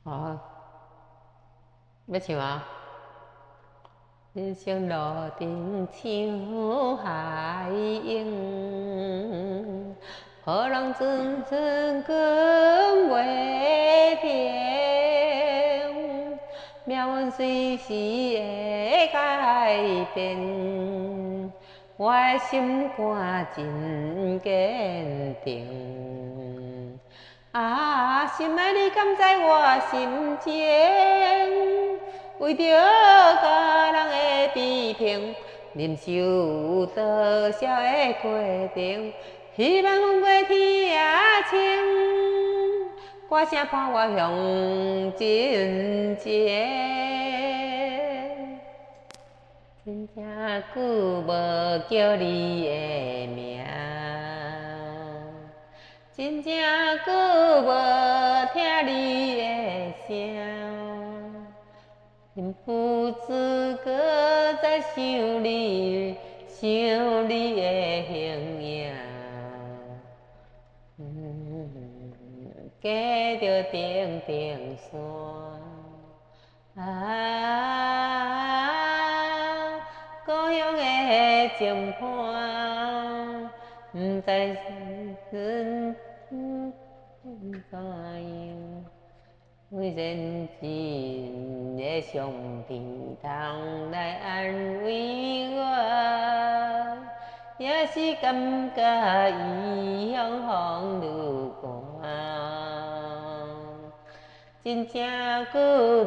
好，要唱啊！人生路程像海涌，波浪阵阵滚袂停，命运随时会改变，我的心肝真坚定。啊，心爱你敢知我心情？为着家人的批评，忍受多少的过程，希望风过天也晴。歌声伴我向前行，真正久无叫你的名。真正久无听你的声，忍不住搁再想你，想你的形影。过着定定山，故乡的情伴，不知怎样？为人真的上天通来安慰我，也是感觉异乡风愈寒。真正久无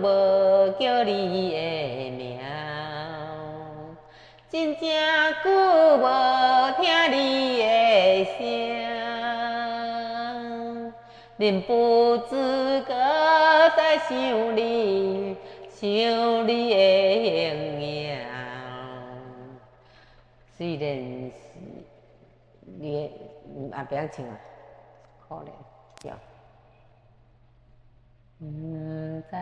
叫你的名，真正久无听你的声。忍不住搁再想你，想你的形影。虽然是你不要唱啊，可怜对。不知要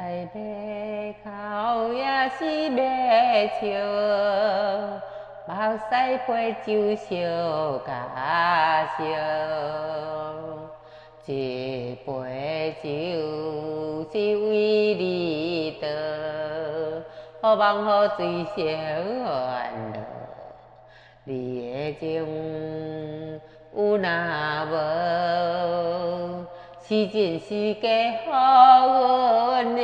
哭也是要笑，目屎配酒烧甲烧。一杯酒是为你倒，好梦好醉消烦恼。你的情有若无，是真是假好温柔。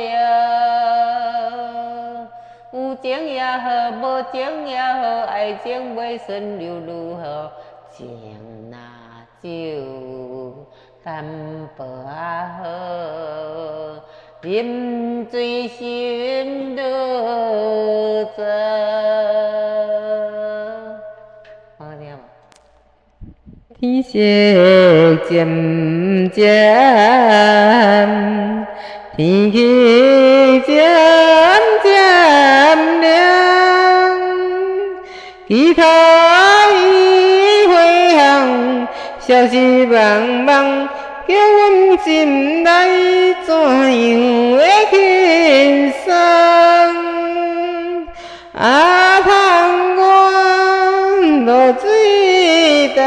有情也好，无情也好，爱情袂顺又如何？情若酒。淡薄仔好，饮醉心愈醉。好听无？天色渐渐，天气渐渐凉，其他已回航。消息茫茫，叫阮心内怎样会轻松？啊，窗外落水重，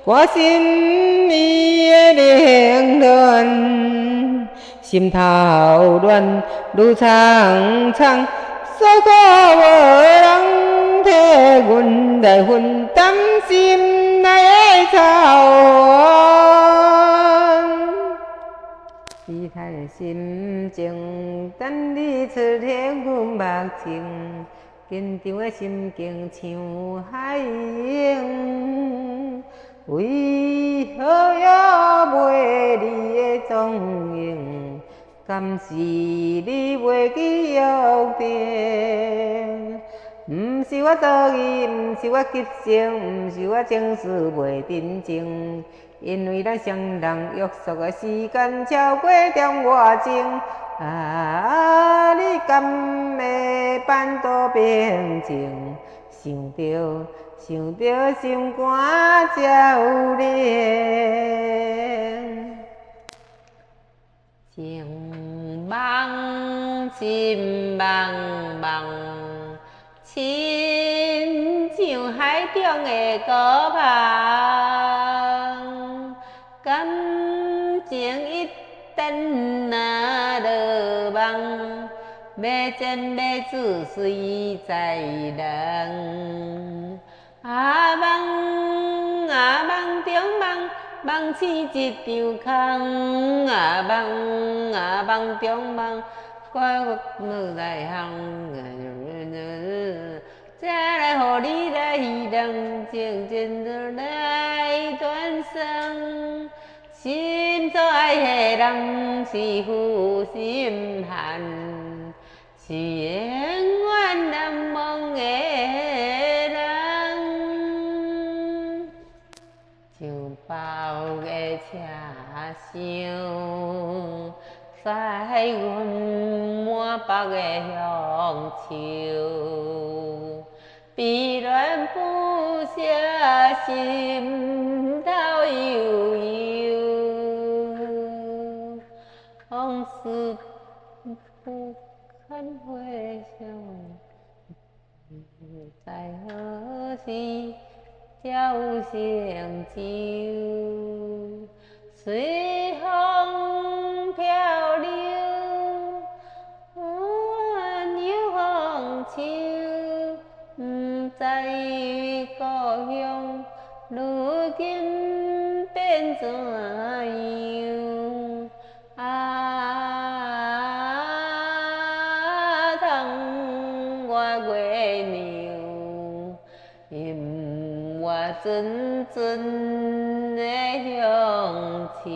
我心里的凌乱，心头乱如苍苍，所苦无人替阮来分担心内的操烦。试探心情，等你出现阮目前，紧张的心境像海涌，为何也袂你的踪影？敢是你袂记约定？不是我多疑，不是我急性，不是我情绪袂真情，因为咱双人约束的时间超过点外钟。啊，你敢会办到平静？想着心肝才有灵。情梦心茫茫。亲像海中的孤帆，感情一旦山那落梦，要前要子随在人。啊梦啊梦中梦，梦醒一场空。啊梦啊梦中梦，我欲来行。才来互你来人，静静地来转身。心所爱的人是负心汉，是永远难忘的人。像包的车厢，载阮满北的乡愁。悲恋不舍，心头悠悠。往事不堪回首，在何时才有成就？随风漂流，又风秋。不知故乡，如今变怎样？啊，窗外月明，引我阵阵的乡愁。